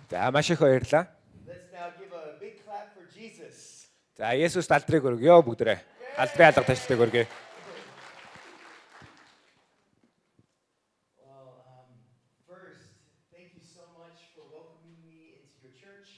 За маш их баярлалаа. Let's now give a big clap for Jesus. За Есүс алдрыг өргөё бүгдээрээ. Алдрын алга ташлтыг өргөё. First, thank you so much for welcoming me into your church.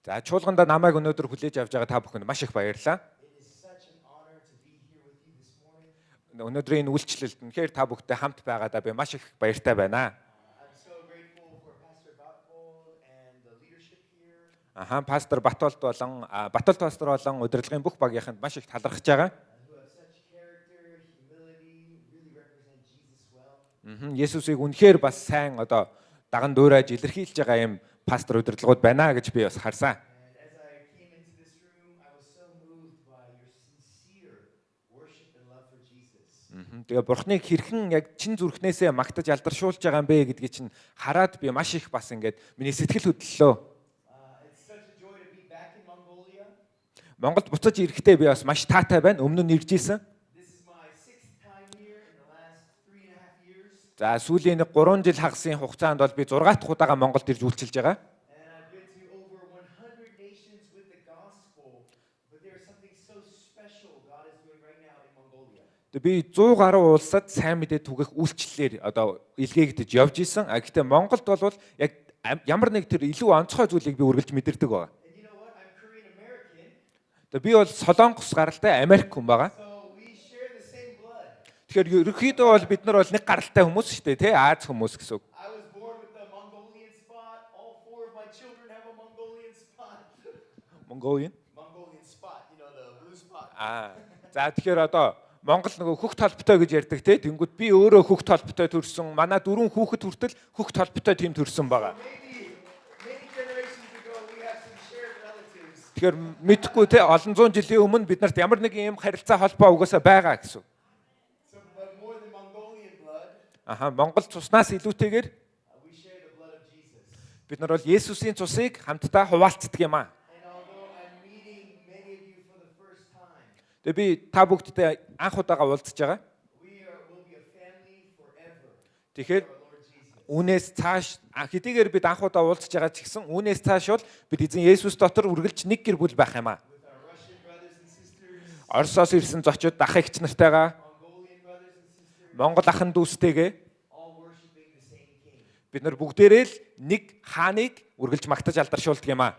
За чуулганда намайг өнөөдөр хүлээж авч байгаа та бүхэнд маш их баярлалаа. It is such an honor to be here with you this morning. Өнөөдрийн үйлчлэлд үнэхээр та бүхтэй хамт байгаадаа би маш их баяртай байна. I'm so grateful for Pastor Batpol and the leadership here. Пастор Батолт болон Батолт пастор болон удирдлагын бүх багийнханд маш их талархаж байгаа. Who have such character, humility, really represent Jesus well. Есүсийг үнэхээр бас сайн одоо даган дуурайж илэрхийлж байгаа юм пастор удирдлагууд байна гэж би бас харсан. And as I came into this room, I was so moved by your sincere worship and love for Jesus. Тэгээ Бурхныг хэрхэн яг чин зүрхнээсээ магтаж алдаршуулж байгаа юм бэ гэдгийг чинь хараад би маш их бас ингээд миний сэтгэл хөдлөлөө. It's such a joy to be back in Mongolia. Монголд буцаж ирэхдээ би бас маш таатай байна. Өмнө нь ирж исэн. This is my 6th time here in the last 3.5 years. За сүүлийн 3 жил хагасын хугацаанд бол би 6 дахь удаага Монголд ирж үйлчилж байгаа. And I've been to over 100 nations with the gospel, but there's something so special God is doing right now in Mongolia. Би 100 гаруй улсад сайн мэдээ түгэх үйлчлэлээр одоо илгээгдэж явж исэн. Гэхдээ Монголд бол яг ямар нэг тэр илүү онцгой зүйлийг би үргэлж мэдэрдэг байгаа. And you know what? I'm Korean American, Би бол Солонгос гаралтай Америк хүн байгаа. so we share the same blood. Тэгэхээр ерөнхийдөө бол бид нар бол нэг гаралтай хүмүүс шүү дээ, тий? Аз хүмүүс гэсэн үг. I was born with the Mongolian spot. All 4 of my children have a Mongolian spot. Mongolian. Mongolian spot, you know, the blue spot. За тэгэхээр одоо Монгол нөгөө хөх толботой гэж ярьдаг тий? Тэнгүүд би өөрөө хөх толботой төрсөн. Манай 4 хүүхэд хүртэл хөх толботой тийм төрсөн байгаа. Maybe many generations ago we have some shared relatives. Тэгэхээр мэдхгүй тий олон зуун жилийн өмнө бид нарт ямар нэг юм харилцаа холбоо угаасаа байгаа гэсэн. So, but more than Mongolian blood, Монгол цуснаас илүүтэйгээр we share the blood of Jesus. бид нар бол Есүсийн цусыг хамтдаа хуваалцдаг юм аа. And although I'm meeting many of you for the first time, Тэгээ би та бүгдтэй анх удаага уулзж байгаа. will be a family forever. Тэгэхээр Our Lord Jesus. үүнээс цааш хэдийгээр бид анх удаа уулзж байгаа ч гэсэн үүнээс цааш бол бид эзэн Есүс дотор үргэлж нэг гэр бүл байх юм аа. With our Russian brothers and sisters, Оросоос ирсэн зочид ах эгч нартайгаа Mongolian brothers and sisters, Монгол ахын дүүстэйгээ all worshiping the same King. бид нар бүгдээрээ л нэг хааныг үргэлж магтаж алдаршуулдаг юм аа.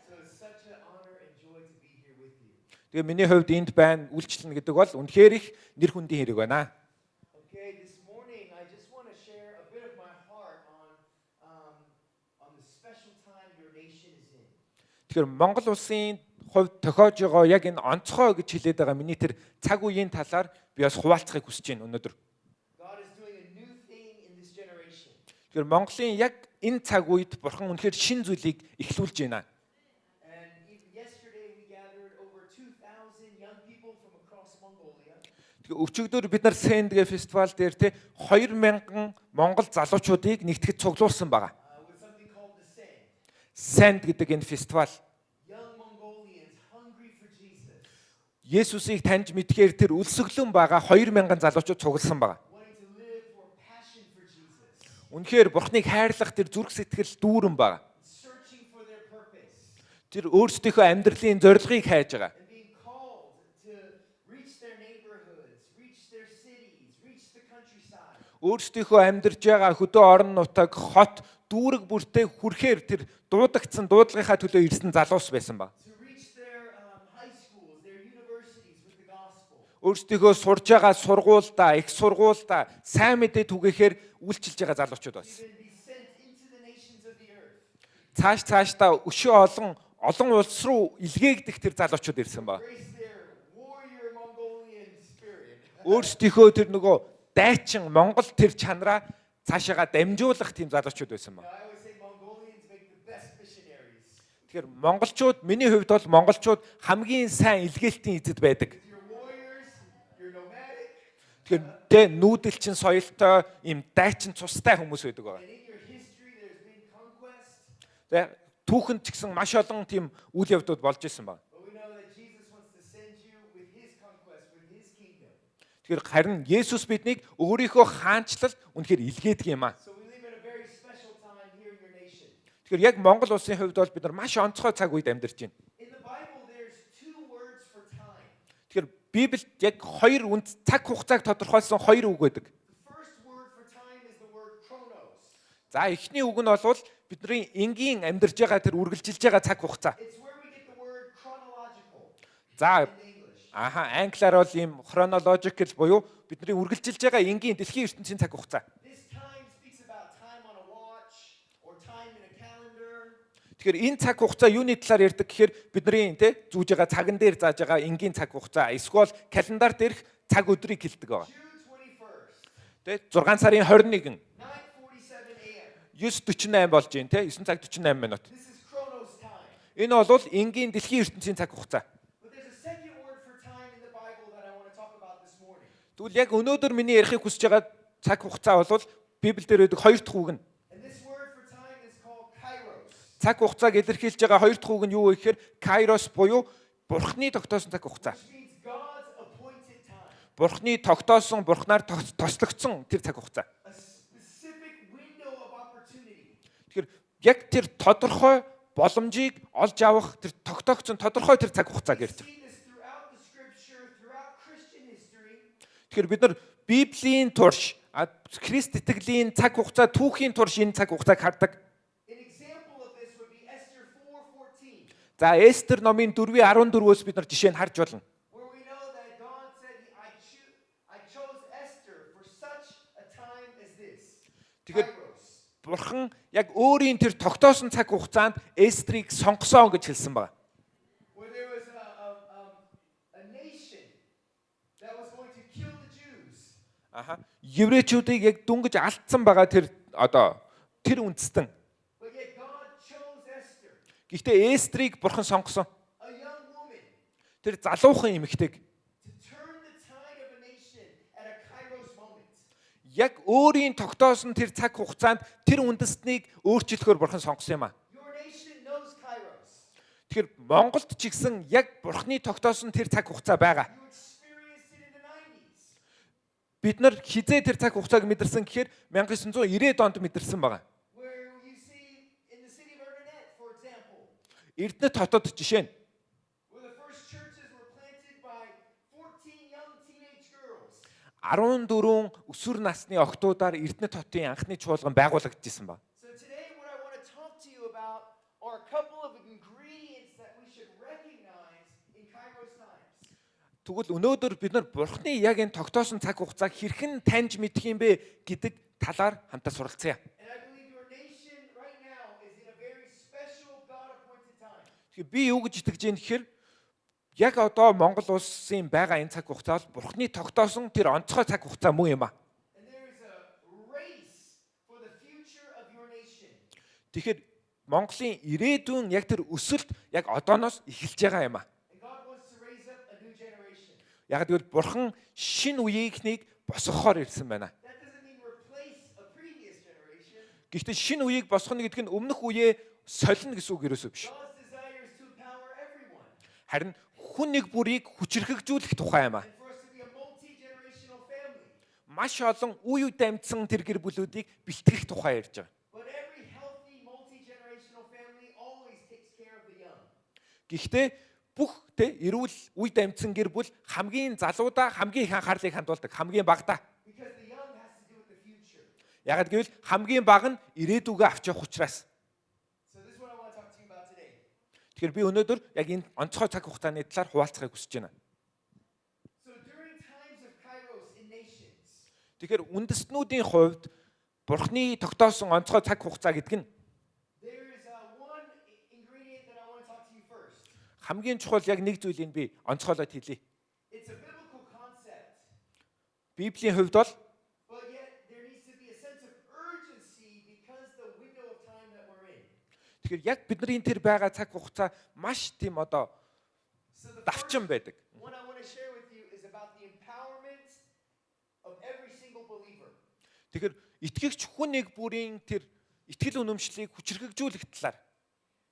So it's such an honor and joy to be here with you. Тэгээ миний хувьд энд байна үйлчлэн гэдэг бол үнэхээр их нэр хүндийн хэрэг байна. Okay, this morning I just want to share a bit of my heart on the special time your nation is in. Тэгэхээр Монгол улсын хувьд тохиож байгаа яг энэ онцгой гэж хэлээд байгаа миний тэр цаг үеийн талаар би бас хуваалцахыг хүсэж байна өнөөдөр. God is doing a new thing in this generation. Тэгэхээр Монголын яг энэ цаг үед Бурхан үнэхээр шин зүйлийг эхлүүлж байна. And even yesterday we gathered over 2,000 young people from across Mongolia. Тэгээ өчигдөр бид нар Сэндгээ фестивал дээр те 2000 Монгол залуучуудыг нэгтгэж цуглуулсан байгаа. With something called the Send. Сэнд гэдэг энэ фестивал Young Mongolians hungry for Jesus, Есүсийг таньж мэдхээр тэр өлсгөлөн байгаа 2000 залуучууд цугласан байгаа. wanting to live for passion for Jesus, Үнэхээр Бурхныг хайрлах тэр зүрх сэтгэл дүүрэн байгаа. searching for their purpose, Тэр өөрсдийнхөө амьдралын зорилгыг хайж байгаа. and being called to reach their neighborhoods, reach their cities, reach the countryside. Өөрсдийнхөө амьдарч байгаа хөдөө орон нутаг, хот, дүүрэг бүртээ хүрэхээр тэр дуудагдсан дуудлагынхаа төлөө ирсэн залуус байсан ба. To reach their high schools, their universities with the gospel. Өөрсдийнхөө сурж байгаа сургуульдаа, их сургуульдаа сайн мэдээ түгээхээр үйлчилж байгаа залуучууд байсан. Even be sent into the nations of the earth. Цаашдаа өшөө олон улс руу илгээгдэх тэр залуучууд ирсэн ба. Embrace their warrior Mongolian spirit. Өөрсдийнхөө тэр нөгөө дайчин Монгол тэр чанараа цаашаага дамжуулах тийм залуучууд байсан ба. I always say Mongolians make the best missionaries. Тэгэхээр монголчууд миний хувьд бол монголчууд хамгийн сайн илгээлтийн эзэд байдаг. You're warriors, you're nomadic, Тэгэхээр тэ нүүдэлчин соёлтой ийм дайчин цустай хүмүүс байдаг байгаа. and in your history there's been conquest. Тэ түүхэнд ч гэсэн маш олон тийм үйл явдлууд болж исэн ба. But we know that Jesus wants to send you with his conquest, with his kingdom. Тэгэхээр харин Есүс биднийг өөрийнхөө хаанчлал үнэхээр илгээдэг юм аа. So we live in a very special time here in your nation. Тэгэхээр яг Монгол улсын хувьд бол бид нар маш онцгой цаг үед амьдарч байна. In the Bible, there's two words for time. Тэгэхээр Библиэд яг хоёр үнд цаг хугацааг тодорхойлсон хоёр үг байдаг. The first word for time is the word chronos. За эхний үг нь бол бидний энгийн амьдарч байгаа тэр үргэлжилж байгаа цаг хугацаа. It's where we get the word chronological За in English. англиар бол ийм chronological буюу бидний үргэлжилж байгаа энгийн дэлхийн ертөнцийн цаг хугацаа. This time speaks about time on a watch or time in a calendar. Тэгэхээр энэ цаг хугацаа юуны талаар ярьдаг гэхээр бидний зүүж байгаа цаган дээр зааж байгаа энгийн цаг хугацаа эсвэл календар дээрх цаг өдрийг хэлдэг байгаа. June 21st, 6 сарын 21 9:47 a.m. 9:48 болж байна 9 цаг 48 минут. This is chronos time. Энэ бол энгийн дэлхийн ертөнцийн цаг хугацаа. But there's a second word for time in the Bible that I want to talk about this morning. Тэгвэл яг өнөөдөр миний ярихыг хүсэж байгаа цаг хугацаа бол Библиэлд байдаг хоёр дахь үг нь. And this word for time is called kairos. Цаг хугацааг илэрхийлж байгаа хоёр дахь үг нь юу вэ гэхээр Kairos буюу Бурхны тогтоосон цаг хугацаа. Which means God's appointed time. Бурхны тогтоосон, Бурхнаар тослогдсон тэр цаг хугацаа. A specific window of opportunity. Тэгэхээр яг тэр тодорхой боломжийг олж авах тэр тогтоогдсон тодорхой тэр цаг хугацааг We ярьж байгаа. see this throughout the scripture, throughout Christian history. Тэгэхээр бид нар Библийн турш Христ итгэлийн цаг хугацаа түүхийн турш энэ цаг хугацааг хардаг. An example of this would be Esther 4:14, За Эстер номын 4:14-өөс бид нар жишээ нь харж болно. where we know that God said, I chose Esther for such a time as this. Тэгэхээр Kairos. Бурхан яг өөрийн тэр тогтоосон цаг хугацаанд Эстрийг сонгосон гэж хэлсэн байна. Where there was a nation that was going to kill the Jews. Еврейчүүдийг яг дүнгэж алдсан байгаа тэр тэр үндэстэн. But yet God chose Esther, Гэхдээ Эстрийг Бурхан сонгосон. a young woman, Тэр залуухан эмэгтэйг to turn the tide of a nation at a Kairos moment. яг өөрийн тогтоосон тэр цаг хугацаанд тэр үндэстнийг өөрчлөхөөр Бурхан сонгосон юм аа. Your nation knows Kairos. Тэгэхээр Монголд ч гэсэн яг Бурханы тогтоосон тэр цаг хугацаа байгаа. You experienced it in the 90s. Бид нар хизээ тэр цаг хугацааг мэдэрсэн гэхээр 1990 онд мэдэрсэн байгаа. Where you see in the city of Erdenet, for example, Эрдэнэт хотод жишээ нь where the first churches were planted by 14 young teenage girls. 14 өсвөр насны охтуудаар Эрдэнэт хотын анхны чуулган байгуулагдчихсан байна. So today what I want to talk to you about are a couple of ingredients that we should recognize in Kairos times. Тэгвэл өнөөдөр бид нар Бурханы яг энэ тогтоосон цаг хугацааг хэрхэн таньж мэдэх юм бэ гэдэг талаар хамтаа суралцъя. And I believe your nation right now is in a very special God-appointed time. Тэгэхээр би юу гэж итгэж байна гэхээр яг одоо Монгол улсын байгаа энэ цаг хугацаа бол Бурханы тогтоосон тэр онцгой цаг хугацаа муу юм аа. And there is a race for the future of your nation. Тэгэхээр Монголын ирээдүйн яг тэр өсөлт яг одооноос эхэлж байгаа юм аа. And God wants to raise up a new generation. Яг гэвэл Бурхан шинэ үеийнхнийг босгохоор ирсэн байна. That doesn't mean replace a previous generation. Гэхдээ шинэ үеийг босгоно гэдэг нь өмнөх үеэ солино гэсэн үг ерөөсөө биш. God's desire is to empower everyone Харин хүн нэг бүрийг хүчрхэгжүүлэх тухай юм аа. and for us to be a multi-generational family. Маш олон үе үе дамжсан тэр гэр бүлүүдийг бэлтгэх тухай ярьж байгаа. But every healthy multi-generational family always takes care of the young. Гэхдээ бүх эрүүл үе дамжсан гэр бүл хамгийн залуудаа хамгийн их анхаарлыг хандуулдаг, хамгийн багадаа. Because the young has to do with the future. Яг гэвэл хамгийн бага нь ирээдүгөө авч явах учраас. So this is what I want to talk to you about today. Тэгэхээр би өнөөдөр яг энэ онцгой цаг хугацааны талаар хуваалцахыг хүсэж байна. So during times of Kairos in nations, Тэгэхээр үндэстнүүдийн хувьд Бурхны тогтоосон онцгой цаг хугацаа гэдэг нь there is one ingredient that I want to talk to you first. хамгийн чухал яг нэг зүйлийг би онцгойлоод хэлье. It's a biblical concept, Библийн хувьд бол but yet there needs to be a sense of urgency because the window of time that we're in. тэгэхээр яг бидний тэр байгаа цаг хугацаа маш тийм So the давчин байдаг. one I want to share with you is about the empowerment of every single believer. Тэгэхээр итгэгч хүн нэг бүрийн тэр итгэл үнэмшлийг хүчрхэгжүүлэх талаар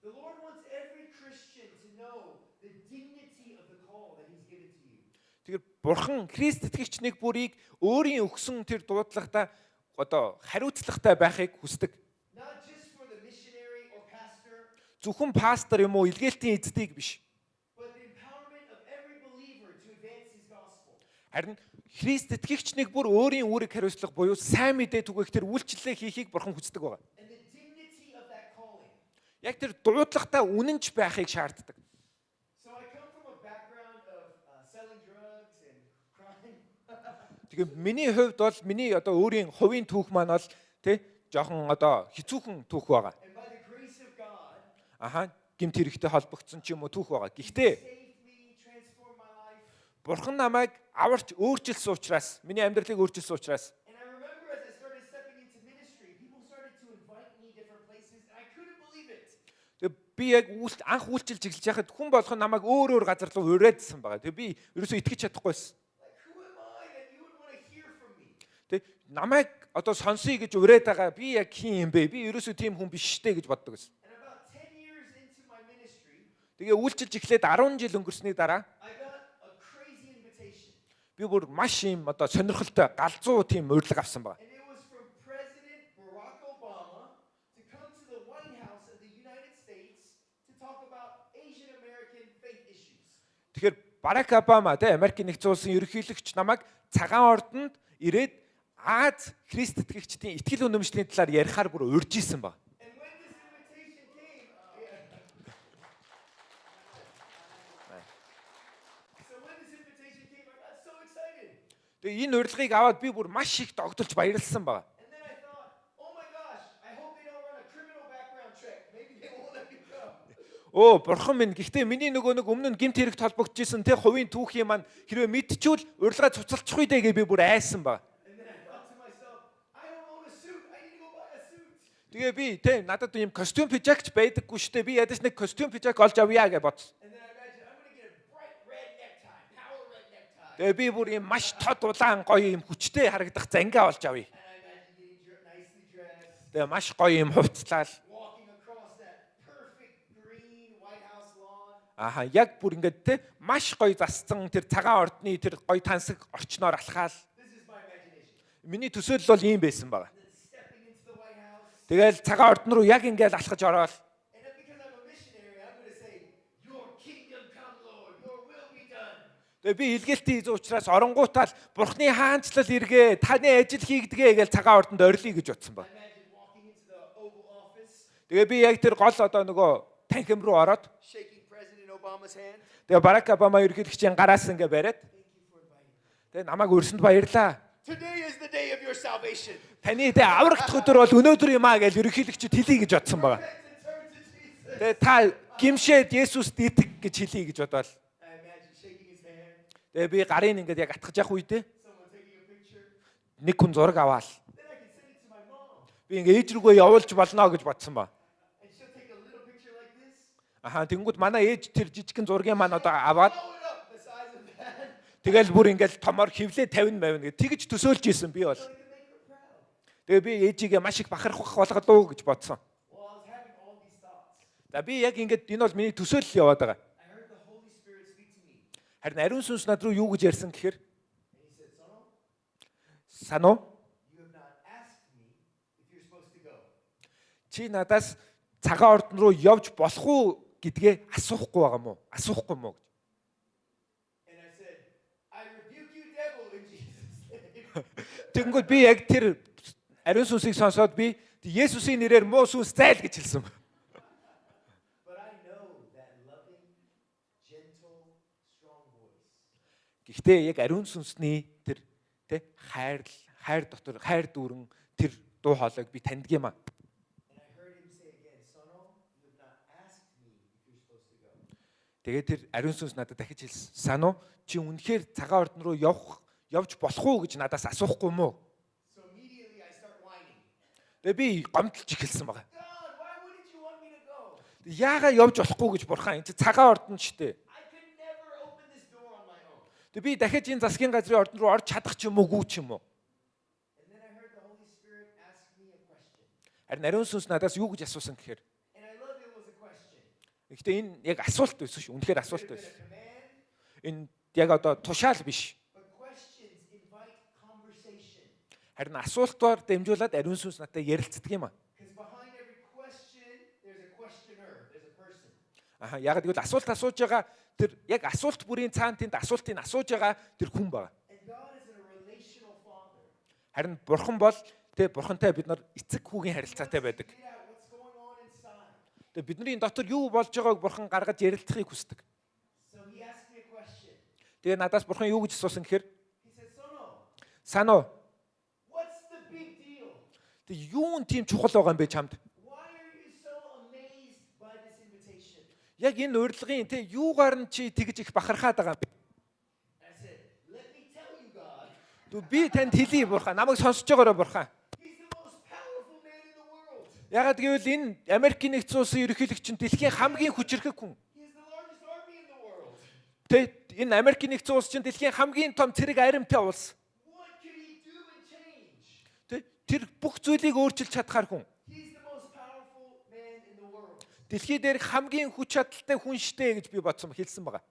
The Lord wants every Christian to know the dignity of the call that He's given to you. Тэгэхээр Бурхан Христ итгэгчнийг бүрийг өөрийн өгсөн тэр дуудлагатай одоо хариуцлагатай байхыг хүсдэг. Not just for the missionary or pastor, Зөвхөн пастор юм уу, илгээлтийн эздийг биш. but the empowerment of every believer to advance his gospel. Харин Христ итгэгчнийг бүр өөрийн үүрэг хариуцлага буюу сайн мэдээ түгээх тэр үйлчлэлээ хийхийг Бурхан хүсдэг байгаа. And the dignity of that calling. Яг тэр дуудлагатай үнэнч байхыг шаарддаг. So I come from a background of selling drugs and crime. Тэгээ миний хувьд бол миний одоо өөрийн хувийн түүх маань бол тий жоохон одоо хэцүүхэн түүх байгаа. And by the grace of God, Аха гэмт хэрэгтэй холбогдсон ч юм уу түүх байгаа. Гэхдээ saved me, transformed my life. Бурхан намайг аварч өөрчилсөн учраас, миний амьдралыг өөрчилсөн учраас And I remember as I started stepping into ministry, people started to invite me different places, and I couldn't believe it. тэгээ би яг анх үйлчилж эхэлж байхад хүн болгон намайг өөр өөр газар руу урайдсан байгаа. Тэгээ би ерөөсөө итгэж чадахгүйсэн. Like, who am I that you would want to hear from me? Тэг намайг одоо сонсъё гэж урайд байгаа. Би яг хин юм бэ? Би ерөөсөө тийм хүн биш штэ гэж боддог гэсэн. And about 10 years into my ministry, Тэгээ үйлчилж эхлээд 10 жил өнгөрсний дараа I got a crazy invitation. би бүр маш юм одоо сонирхолтой галзуу тийм урилга авсан байгаа. And it was from President Barack Obama to come to the White House of the United States to talk about Asian American faith issues. Тэгэхээр Барак Обама те Америкийн нэгдсэн улсын ерөнхийлөгч намайг цагаан ордонд ирээд Аз Христ итгэгчдийн итгэл үнэмшлийн талаар ярихаар бүр урьж исэн баг. And when this invitation came, so when this invitation came, I got so excited. Тэгээ энэ урилгыг аваад би бүр маш их догдолж баярлсан баг. And then I thought, oh my gosh, I hope they don't run a criminal background check. Maybe they won't let me come. Оо бурхан минь гэхдээ миний нөгөө нэг өмнө нь гэмт хэрэгт холбогдож исэн те хувийн түүхийн маань хэрвээ мэдчихвэл урилгаа цуцалчих үедээ гэж би бүр айсан баг. And then I thought to myself, I don't own a suit. I need to go buy a suit. Тэгээ би те надад ийм костюм пижакч байдаггүй штэ би ядаж нэг костюм пижак олж авъя гэж бодсон. And then I imagined I'm going to get a bright red necktie, power red necktie. Тэгээ би бүр ийм маш тод улаан гоё ийм хүчтэй харагдах зангаа олж авъя. And I imagined getting nicely dressed, Тэгээ маш гоё ийм хувцлал. walking across that perfect green White House lawn. Аха яг бүр ингээд те маш гоё зассан тэр цагаан ордны тэр гоё тансаг орчноор алхаал. This is my imagination. Миний төсөөлөл бол ийм байсан байгаа. And then stepping into the White House. Тэгэл цагаан ордон руу яг ингээд алхаж ороод And then because I'm a missionary, I'm going to say, your kingdom come, Lord. Your will be done. тэгээ би илгээлтийн эзэн учраас оронгуутаал бурхны хаанчлал иргээ таны ажил хийгдэгэ гэж цагаан ордонд орилё гэж утсан I ба. imagine walking into the Oval Office, Тэгээ би яг тэр гол одоо нөгөө танхим руу ороод shaking President Obama's hand. тэгээ Барак Обама ерөнхийлөгчийн гараас ингээ бариад Thank you for inviting me. тэгээ намайг өрсөнд баярлаа. Today is the day of your salvation. Таны тэгээ аврагдах өдөр бол өнөөдөр юм аа гэж ерөнхийлөгчөд хэлье гэж бодсон байгаа. Repent and turn to Jesus. Тэгээ та гимшээд Есүст итг гэж хэлье гэж бодоод I imagine shaking his hand, тэгээ би гарын ингээд яг атгаж явах үедээ someone taking a picture. нэг хүн зураг аваал. Then I can send it to my mom, Би ингээ ээж рүүгээ явуулж болно гэж бодсон ба. and she'll take a little picture like this, Аха тэнгууд манай ээж тэр жижигхэн зургийг маань одоо аваад blow it up the size of that, тэгэл бүр ингээл томор хевлээ 50 мавна гэж тэгж төсөөлж исэн би бол. so I can make her proud. Тэгээ би ээжигээ маш их бахархах болгодоо гэж бодсон. Well, I was having all these thoughts. За би яг ингээд энэ бол миний төсөөлөл яваад байгаа. I heard the Holy Spirit speak to me, Харин ариун сүнс над руу юу гэж ярьсан гэхээр and he said, Sono, сануу you have not asked me if you're supposed to go. чи надаас цагаан ордон руу явж болох уу гэдгээ асуухгүй байгаа мó? Асуухгүй мó гэж. And I said, I rebuke you, devil, in Jesus' name. Тэгэнгүүт би яг тэр ариун сүнсийг сонсоод би Есүсийн нэрээр муу сүнс зайл гэж хэлсэн. But I know that loving, gentle, strong voice. Гэхдээ яг ариун сүнсний тэр хайр дотор хайр дүүрэн тэр дуу хоолойг би таньдаг юм аа. And I heard him say again, Sono, you have not asked me if you're supposed to go. Тэгээд тэр ариун сүнс надад дахиж хэлсэн. Сануу чи үнэхээр цагаан ордон руу явж болох уу гэж надаас асуухгүй мó? So immediately I start whining. Тэгээ би гомдлж эхэлсэн байгаа. God, why wouldn't you want me to go? Яагаа явж болохгүй гэж бурхан энэ чи цагаан ордон ч дээ. I could never open this door on my own. Тэгээ би дахиж энэ засгийн газрын ордон руу орж чадах ч юм уугүй ч юм уу. And then I heard the Holy Spirit ask me a question. Харин ариун сүнс надаас юу гэж асуусан гэхээр And I love it was a question. гэхдээ энэ яг асуулт байсан шүү. Үнэхээр Could асуулт have been байсан. a command, Энэ яг одоо тушаал биш. But questions invite conversation. Харин асуултаар дамжуулаад ариун сүнс надад ярилцдаг юм аа. Because behind every question, there's a questioner, there's a person. Яг тэгвэл асуулт асууж байгаа тэр яг асуулт бүрийн цаана тэнд асуултыг асууж байгаа тэр хүн байна. And God is a relational father. Харин бурхан бол бурхантай бид нар эцэг хүүгийн харилцаатай байдаг. Figure out what's going on inside. Бидний дотор юу болж байгааг бурхан гаргаж ярилцахыг хүсдэг. So he asked me a question. Тэгээ надаас бурхан юу гэж асуусан гэхээр He said, Sono, санаа what's the big deal? тэг юун тийм чухал байгаа юм бэ чамд? Why are you so amazed by this invitation? Яг энэ урилгын юугаар нь чи тэгж их бахархаад байгаа юм бэ? I said, let me tell you, God, Би танд хэлье бурхан, намайг сонсож байгаарай бурхан. he's the most powerful man in the world. Ягаад гэвэл энэ Америкийн нэгдсэн улсын ерөнхийлөгч нь дэлхийн хамгийн хүчирхэг хүн. He is the largest army in the world. Энэ Америкийн нэгдсэн улс чинь дэлхийн хамгийн том цэрэг аримтай улс. What can he do and change? Тэр бүх зүйлийг өөрчилж чадхаар хүн. He's the most powerful man in the world. Дэлхий дээр хамгийн хүч чадалтай хүн штэ гэж би бодсон хэлсэн байгаа.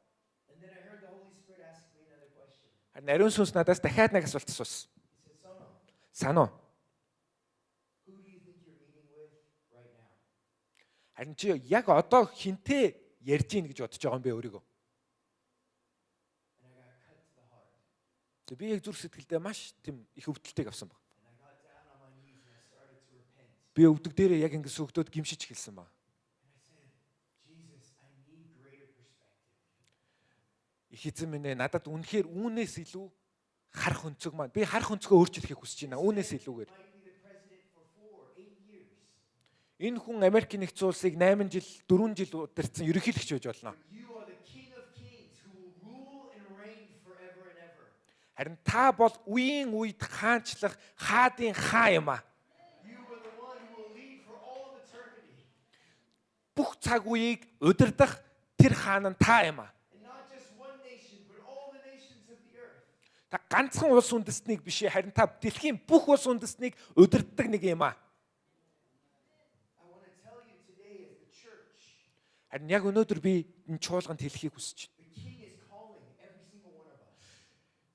And then I heard the Holy Spirit ask me another question. Харин ариун сүнс надаас дахиад нэг асуулт асуусан. He said, Sono, Санаа. who do you think you're meeting with right now? Харин чи яг одоо хинтээ ярьж ийн гэж бодож байгаа юм бэ өөрийгөө. And I got cut to the heart. Би яг зүрх сэтгэлдээ маш тийм их өвдөлтийг авсан баг. And I got down on my knees and I started to repent. Би өвдөг дээрээ яг ингэ сүгдөөд гимшиж эхэлсэн баг. And I said, Jesus, I need greater perspective. Их эзэн минь ээ надад үнэхээр үүнээс илүү харах өнцөг маань. Би харах өнцгөө өөрчлөхийг хүсэж байна. Үүнээс илүүгээр. Might be the president for 8 years. Энэ хүн Америкийн нэгдсэн улсыг 8 жил, 4 жил удирдсан ерөнхийлөгч байж болно. You are the King of Kings who will rule and reign forever and ever. Харин та бол үеийн үед хаанчлах хаадын хаа юм аа. You are the one who will lead for all of eternity. Бүх цаг үеийг удирдах тэр хаан нь та юм аа. And not just one nation, but all the nations of the earth. Та ганцхан улс үндэстнийг биш харин та дэлхийн бүх улс үндэстнийг удирддаг нэг юм аа. I want to tell you today as the church, Харин яг өнөөдөр би энэ чуулганд хэлхийг хүсэж байна. the King is calling every single one of us.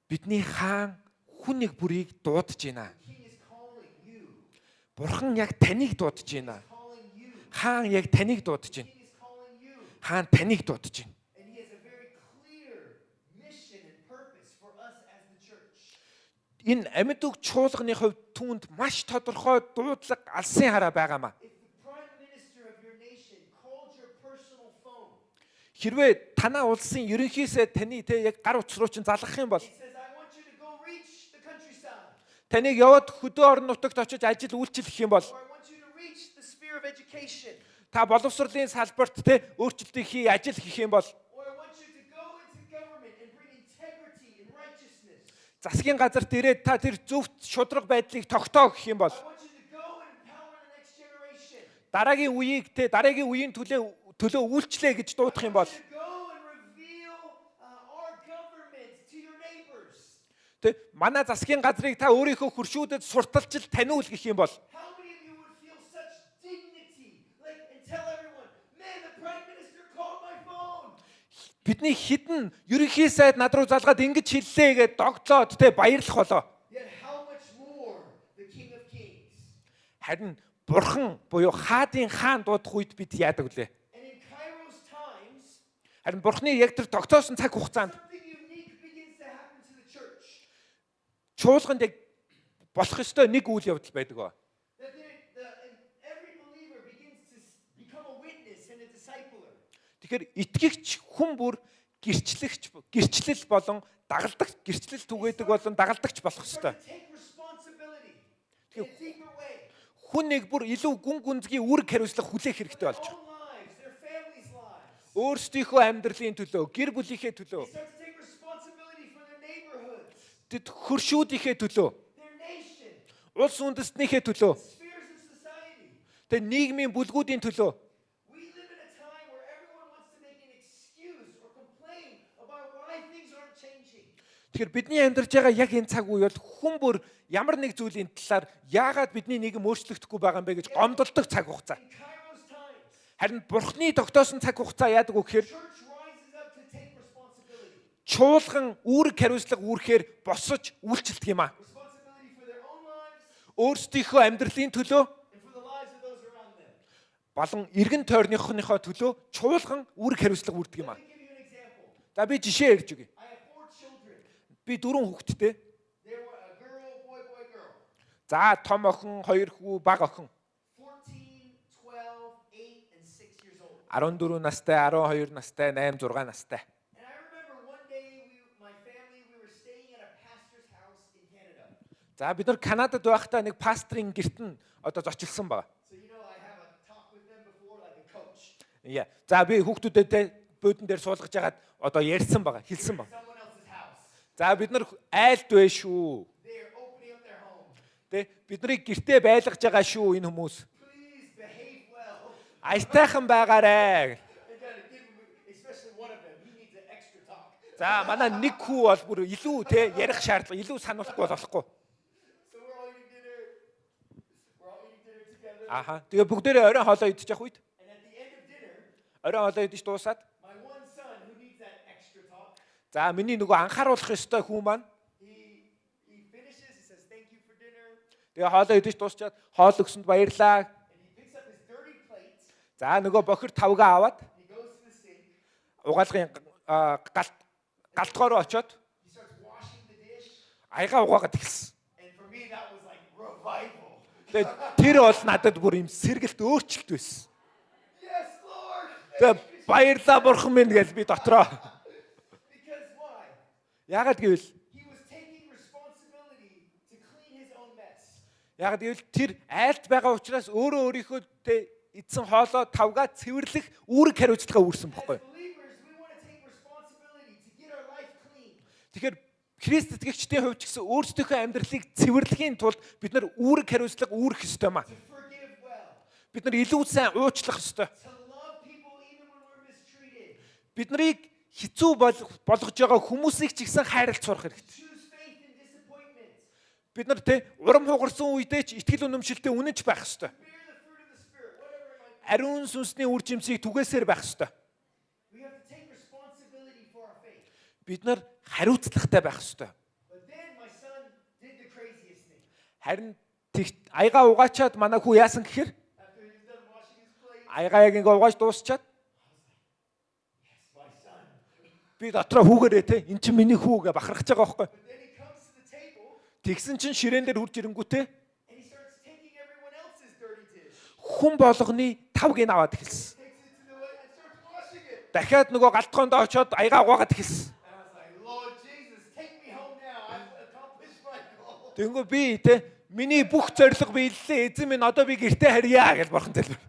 Бидний хаан хүн нэг бүрийг дуудаж байна. The King is calling you. Бурхан яг таныг дуудаж байна. Calling you. Хаан яг таныг дуудаж The байна. King is calling you. Хаан таныг дуудаж байна. And he has a very clear mission and purpose for us as the church. Энэ амьд үг чуулганы хувьд түүнд маш тодорхой дуудлага алсын хараа байгаамаа. If the prime minister of your nation called your personal phone, Хэрвээ танаа улсын ерөнхийсээ таны яг гар утас руу чинь залгах юм бол it says, I want you to go reach the countryside. таныг яваад хөдөө орон нутагт очиж ажил үйлчлэх юм бол Or I want you to reach the sphere of education. та боловсролын салбарт өөрчлөлтийг хий ажил хийх юм бол Or I want you to go into government and bring integrity and righteousness. засгийн газарт ирээд та тэр зөвхт шудраг байдлыг тогтоо гэх юм бол I want you to go and empower the next generation. дараагийн үеийн төлөө үйлчлээ гэж дуудах юм бол To go and reveal our government to your neighbors. манай засгийн газрыг та өөрийнхөө хөршүүдэд сурталчил таниул гэх юм бол How many of you would feel such dignity, like, and tell everyone, man, the prime minister called my phone. бидний хідэн ерөнхий сайд над руу залгаад ингэж хэллээ гэж догтлоод баярлах болоо. Yet how much more the King of Kings. Харин бурхан буюу хаадын хаан дуудах үед бид яадаг вүлээ? And in Kairos times, Харин бурханы яг тэр тогтоосон цаг хугацаанд something unique begins to happen to the church. чуулганд яг болох ёстой нэг үйл явдал байдаг ба. That every believer begins to become a witness and a discipler. Тэгэхээр итгэгч хүн бүр гэрчлэл болон гэрчлэл түгээдэг болон дагалдагч болох ёстой. To take responsibility in a deeper way. Хүн нэг бүр илүү гүн гүнзгий үүрэг хариуцлага хүлээх хэрэгтэй болж Their own lives, their families' lives. өөрсдийнхөө амьдралын төлөө, гэр бүлийнхээ төлөө, They start to take responsibility for their neighborhoods, тэд хөршүүдийнхээ төлөө, their nation, улс үндэстнийхээ төлөө, spheres of society. тэ нийгмийн бүлгүүдийн төлөө. We live in a time where everyone wants to make an excuse or complain about why things aren't changing. Тэгэхээр бидний амьдарч байгаа яг энэ цаг үе бол хүн бүр ямар нэг зүйлийн талаар яагаад бидний нийгэм өөрчлөгдөхгүй байгаа юм бэ гэж гомдолдог цаг хугацаа. In Kairos times, Харин бурхны тогтоосон цаг хугацаа яадаг вэ гэхээр church rises up to take responsibility. чуулган үүрэг хариуцлага үүрхээр босож үйлчлдэг юм аа. Responsibility for their own lives Өөрсдийнхөө амьдралын төлөө and for the lives of those around them. болон эргэн тойрныхоо төлөө чуулган үүрэг хариуцлага үүрдэг юм аа. Let me give you an example. За би жишээ ярьж өгье. I have 4 children. Би 4 хүүхэдтэй. They were a girl, boy, boy, girl. За том охин, 2 хүү, бага охин. 14, 12, 8, and 6 years old. 14 настай, 12 настай, 8, 6 настай. And I remember one day my family, we were staying at a pastor's house in Canada. За бид нар Канадад байхдаа нэг пастрын гэрт нь одоо зочилсон байна. So I have a talk with them before like a coach. Яа. За би хүүхдүүдэд буудан дээр суулгаж ягаад одоо ярьсан байгаа, хэлсэн байна. Someone else's house. За бид нар айлд бай шүү. They are opening up their home. Тэ биднийг гэртээ байлгаж байгаа шүү энэ хүмүүс. Please behave well. Аятайхан байгаарэ. They gotta give him, especially one of them. He needs an extra talk. За манай нэг хүү бол бүр илүү те ярих шаардлага, илүү сануулахгүй болохгүй. So we're all eating dinner. We're all eating dinner together. Аха. Тэгээ бүгдээрээ оройн хоолоо идчих явах үед. And at the end of dinner, Оройн хоолоо идэж дуусаад. my one son who needs that extra talk, За миний нөгөө анхааруулах ёстой хүн маань he finishes, he says thank you for dinner, тэгээ хоолоо идэж дуусчаад хоол өгсөнд баярлаа. and he picks up his dirty plate, За нөгөө бохир тавгаа аваад and he goes to the sink, угаалгын галтгоо руу очиод he starts washing the dish, аяга угаагаад эхэлсэн. and for me that was like revival. Тэгээ тэр бол надад бүр юм сэргэлт өөрчлөлт байсан. Yes, Lord. Тэгээ баярлаа бурхан минь гэж би дотроо. Because why? Яагаад гэвэл He was taking responsibility to clean his own mess. яагаад гэвэл тэр айлт байгаа учраас өөрөө өөрийнхөө эдсэн хоолоо тавгаа цэвэрлэх үүрэг хариуцлага үүрсэн баггүй. As believers, we want to take responsibility to get our life clean. Тэгэхээр Христ итгэгчдийн хувьд ч гэсэн өөрсдийнхөө амьдралыг цэвэрлэхийн тулд бид нар үүрэг хариуцлага үүрэх ёстой маа. To forgive well. Бид нар илүү сайн уучлах ёстой. To love people even when we're mistreated. Бид нарыг хэцүү болгож байгаа хүмүүсийг ч ихсэн хайрлах сурах хэрэгтэй. Choose faith in disappointment. Бид нар тэ урам хугарсан үедээ ч итгэл үнэмшилтэй үнэнч байх ёстой. Bear the fruit of the Spirit, whatever it might be. Ариун сүнсний үр жимсийг түгээсээр байх ёстой. We have to take responsibility for our faith. Бид нар хариуцлагатай байх ёстой. But then my son did the craziest thing. Харин аяга угаачаад манай хүү яасан гэхээр After he was done washing his plate, аяга яг ингээ угааж дуусчаад yes, my son. би дотроо хүүгээрээ те эн чинь миний хүү гэж бахархаж байгаа байхгүй. But then he comes to the table Тэгсэн чинь ширээн дээр хурж ирэнгүүтээ and he starts taking everyone else's dirty dish. хүн болгоны тавгийг аваад эхэлсэн. Takes it to the way and starts washing it. Дахиад нөгөө галтгоондоо очиод аяга угаагаад эхэлсэн. And I was like, Lord Jesus, take me home now. I've accomplished my goal. Тэнгүү би те миний бүх зориг биеллээ. Эзэн минь одоо би гэртээ харьяа гэж бурхан залбир.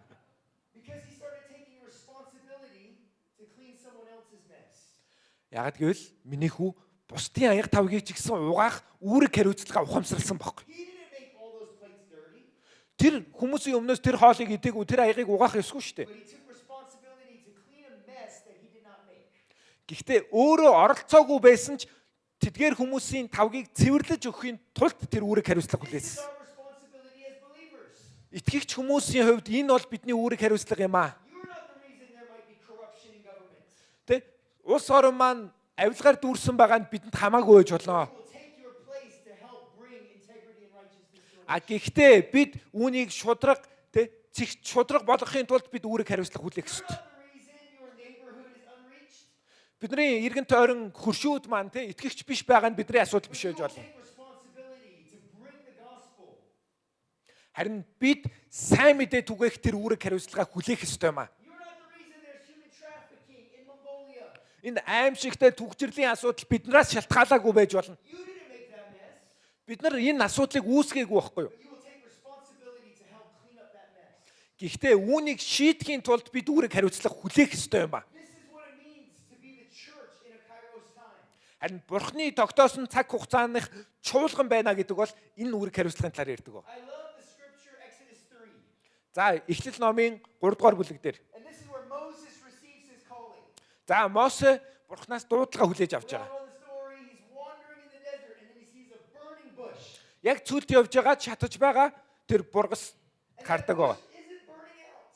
Because he started taking responsibility to clean someone else's mess. Яагад гэвэл миний хүү бусдын аяга тавгийг ч гэсэн угаах үүрэг хариуцлага ухамсарласан байхгүй. He didn't make all those plates dirty, Тэр хүмүүсийн өмнөөс тэр хоолыг идээгүй тэр аягыг угаах ёсгүй шүү дээ. but he took responsibility to clean a mess that he did not make. Гэхдээ өөрөө оролцоогүй байсан ч тэдгээр хүмүүсийн тавгийг цэвэрлэж өгөхийн тулд тэр үүрэг хариуцлага This is хүлээсэн. our responsibility as believers. Итгэгч хүмүүсийн хувьд энэ бол бидний үүрэг хариуцлага юм аа. You're not the reason there might be corruption in government. Тэ улс орон маань авилгаар дүүрсэн байгаа нь бидэнд хамаагүй байж болно. You will take your place to help bring integrity and righteousness to А гэхдээ бид үүнийг шудраг тэ цэгт шудраг болгохын тулд бид үүрэг хариуцлага хүлээх You're ёстой. not the reason your neighborhood is unreached. Бидний эргэн тойрон хөршүүд маань тэ итгэгч биш байгаа нь бидний асуудал биш You байж will болно. take responsibility to bring the gospel. Харин бид сайн мэдээ түгээх тэр үүрэг хариуцлагаа хүлээх ёстой маа. You're not the reason there's human trafficking in Mongolia. Энэ аимшигтай түгжирлийн асуудал биднээс шалтгаалаагүй байж болно. You didn't make that mess, Бид нар энэ асуудлыг үүсгээгүй байхгүй юу? but you will take responsibility to help clean up that mess. Гэхдээ үүнийг шийдэхийн тулд бид үүрэг хариуцлага хүлээх ёстой юм ба. This is what it means to be the church in a Kairos time. Харин Бурхны тогтоосон цаг хугацааных чуулган байна гэдэг бол энэ үүрэг хариуцлагын талаар ярьдаг ба. I love the scripture Exodus 3. За, Эхлэл номын 3 дугаар бүлэг дээр. And this is where Moses receives his calling. За, Мосе Бурханаас дуудлага хүлээж авч We all байгаа. know the story. He's wandering in the desert and then he sees a burning bush. Яг цүлд явж байгаа шатаж байгаа тэр бургас And that хардаг bush байгаа. isn't burning out.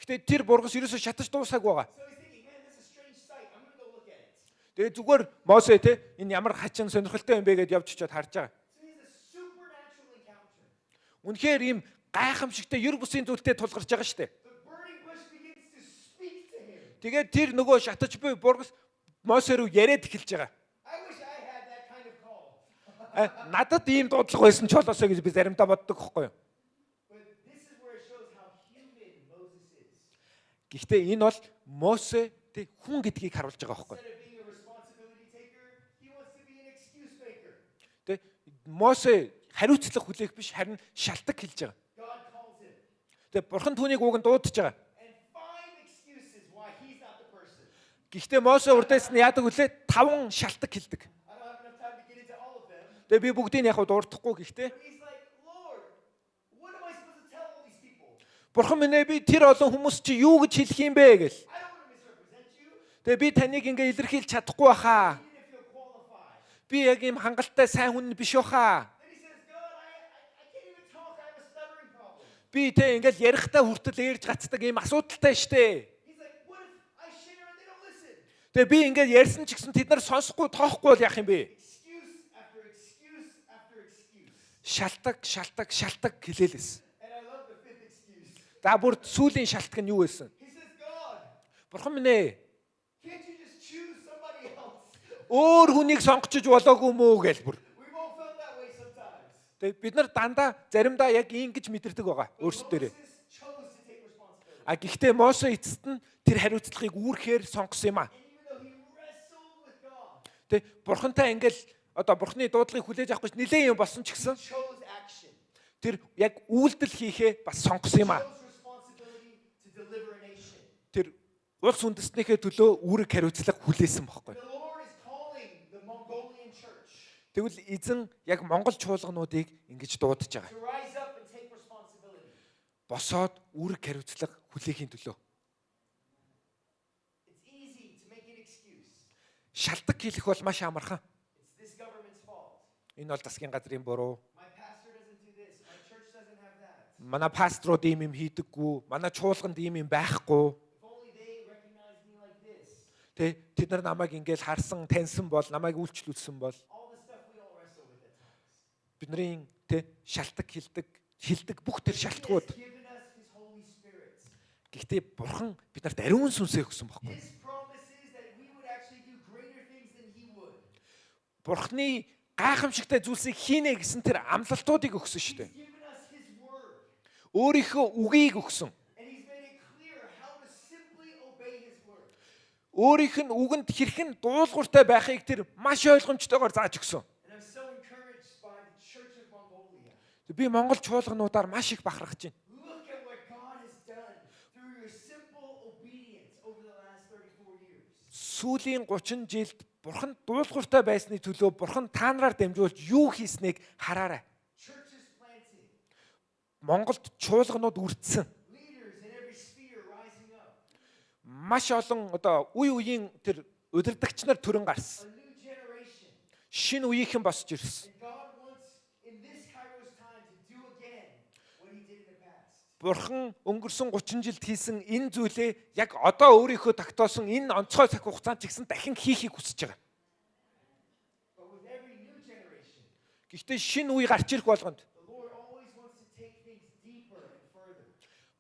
Гэхдээ тэр бургас ерөөсөө шатаж дуусаагүй байгаа. So he's thinking, man, this is a strange sight. I'm going to go look at it. Тэгээ зүгээр Мосе те энэ ямар хачин сонирхолтой юм бэ гэдээ явж очиод харж байгаа. So he has a supernatural encounter. Үнэхээр ийм гайхамшигтай ер бусын зүйлтэй тулгарч байгаа шүү дээ. The burning bush begins to speak to him. Тэгээд тэр нөгөө шатаж буй бургас Мосе руу яриад эхэлж байгаа. I wish I had that kind of call. Надад ийм дуудлага байсан ч болоосоо гэж би заримдаа боддог байхгүй юу. But this is where it shows how human Moses is. Гэхдээ энэ бол Мосе тэг хүн гэдгийг харуулж байгаа байхгүй юу. Instead of being a responsibility taker, he wants to be an excuse maker. Тэг Мосе хариуцлага хүлээх биш харин шалтак хэлж байгаа. God calls him. Тэг бурхан түүнийг уг нь дуудаж байгаа. And 5 excuses why he's not the person. Гэхдээ Мосе урдаас нь яадаг вүлээ 5 шалтак хэлдэг. I don't have enough time to get into all of them. Тэг би бүгдийг яг дурдахгүй гэхдээ But he's like, Lord, what am I supposed to tell all these people? бурхан минь ээ би тэр олон хүмүүс чи юу гэж хэлэх юм бэ гэл. I don't want to misrepresent you. Тэг би таныг ингээ илэрхийлж чадахгүй баха. Even if you're qualified. Би яг ийм хангалттай сайн хүн биш баха. Then he says, God, I can't even talk. I have a stuttering problem. Би тэ ингээл ярихдаа хүртэл ээрж гацдаг ийм асуудалтай штэ. He's like, what if I share and they don't listen? Тэгээ би ингээд ярьсан ч гэсэн тэд нар сонсохгүй тоохгүй бол яах юм бэ? Excuse after excuse after excuse. Шалтак хэлээлээс. And I love the 5th excuse. За бүр сүүлийн шалтак нь юу байсан? He says, God, Бурхан минь ээ. can't you just choose somebody else? Өөр хүнийг сонгочиж болоогүй мүү гээл бүр. We've all felt that way sometimes. Тэгээ бид нар дандаа заримдаа яг ингэж мэдэрдэг байгаа өөрсдөө. Moses chose to take responsibility. А гэхдээ Мосе эцэст нь тэр хариуцлагыг үүрхээр сонгосон юм а. And even though he wrestled with God, Тэ бурхантай ингээл одоо бурхны дуудлагыг хүлээж авахгүй нилээн юм болсон ч гэсэн chose action. тэр яг үйлдэл хийхээ бас сонгосон юм а. Chose responsibility to deliver a nation. Тэр улс үндэстнийхээ төлөө үүрэг хариуцлага хүлээсэн байхгүй. The Lord is calling the Mongolian church Тэгвэл эзэн яг Монгол чуулгануудыг ингэж дуудаж байгаа. to rise up and take responsibility. Босоод үүрэг хариуцлага хүлээхийн төлөө. It's easy to make an excuse. Шалтак хэлэх бол маш амархан. It's this government's fault. Энэ бол засгийн газрын буруу. My pastor doesn't do this. My church doesn't have that. Манай пасторууд ийм юм хийдэггүй. Манай чуулганд ийм юм байхгүй. If only they recognize me like this. Тэд нар намайг ингээл харсан, таньсан бол, намайг үйлчлүүлсэн бол All the stuff we all wrestle with at times. бидний шалтак хилдэг бүх тэр He has шалтгууд. given us His Holy Spirit. Гэхдээ бурхан биднэрт ариун сүнсээ өгсөн байхгүй. His promise is that we would actually do greater things than He would. Бурханы гайхамшигтай зүйлсийг хийнэ гэсэн тэр амлалтуудыг өгсөн шүү дээ. He's given us His word. Өөрийнхөө үгийг өгсөн. And He's made it clear how to simply obey His word. Өөрийнх нь үгэнд хэрхэн дуулууртай байхыг тэр маш ойлгомжтойгоор зааж өгсөн. And I'm so encouraged by the Church of Mongolia. Би Монгол чуулгануудаар маш их бахархаж байна. Look at what God has done through your simple obedience over the last 34 years. Сүүлийн 30 жилд бурхан дуулууртай байсны төлөө бурхан та нараар дамжуулж юу хийснийг хараарай. Churches planted, Монголд чуулганууд үрдсэн. leaders in every sphere rising up, Маш олон одоо үеийн тэр удирдагч нар төрөн гарсан. a new generation. Шинэ үеийнхэн босч ирсэн. And God wants in this Kairos time to do again what He did in the past. Бурхан өнгөрсөн 30 жилд хийсэн энэ зүйлээ яг одоо өөрийнхөө тогтоосон энэ онцгой цаг хугацаанд ч гэсэн дахин хийхийг хүсэж байгаа. But with every new generation, Гэхдээ шинэ үе гарч ирэх болгонд the Lord always wants to take things deeper and further.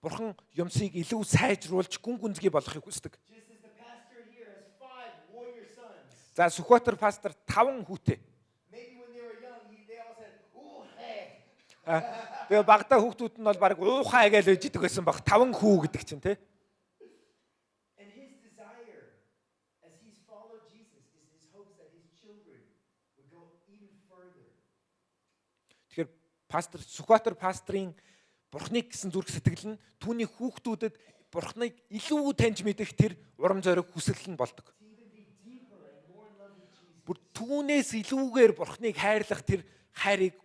Бурхан юмсыг илүү сайжруулж гүн гүнзгий болгохыг хүсдэг. Just as the pastor here has 5 warrior sons. За Сүхбаатар пастор 5 хүүтэй. Maybe when they were young, they all said, "Ooh, hey." Тэгээ багтаа хүүхдүүд нь бол баг уухай гэж үж идэг байсан баг 5 хүү гэдэг чинь тий. And his desire, as he's followed Jesus, is his hopes that his children would go even further. Тэгэхээр пастор Сүхбаатар пастрын Бурхныг гэсэн зүрх сэтгэл нь түүний хүүхдүүдэд Бурхныг илүү таньж мэдэх тэр урам зориг хүсэл нь болдог. To even be deeper and more in love with Jesus. Бүр түүнээс илүүгээр Бурхныг хайрлах тэр хайрыг